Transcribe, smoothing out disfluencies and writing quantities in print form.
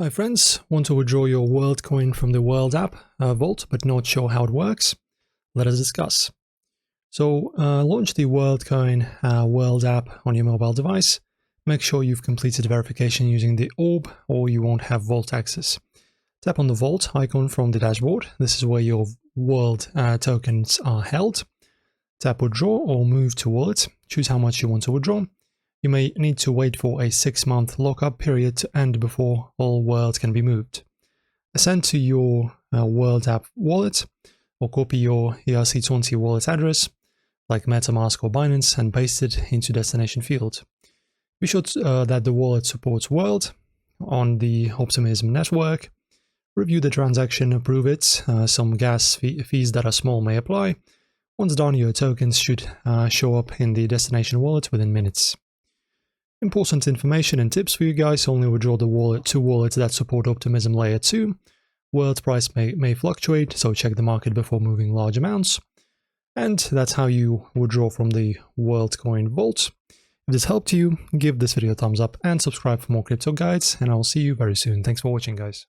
Hi friends, want to withdraw your Worldcoin from the World app Vault but not sure how it works? Let us discuss. So launch the Worldcoin World app on your mobile device. Make sure you've completed verification using the orb or you won't have Vault access. Tap on the Vault icon from the dashboard. This is where your World tokens are held. Tap Withdraw or Move to Wallet. Choose how much you want to withdraw. You may need to wait for a 6-month lockup period to end before all Worlds can be moved. Send to your World app wallet or copy your ERC20 wallet address like MetaMask or Binance and paste it into destination field. Be sure that the wallet supports World on the Optimism network. Review the transaction, approve it. Some gas fees that are small may apply. Once done, your tokens should show up in the destination wallet within minutes. Important information and tips for you guys: only withdraw the wallets that support Optimism Layer 2. World price may fluctuate, so check the market before moving large amounts. And that's how you withdraw from the Worldcoin Vault. If this helped you, give this video a thumbs up and subscribe for more crypto guides, and I'll see you very soon. Thanks for watching, guys.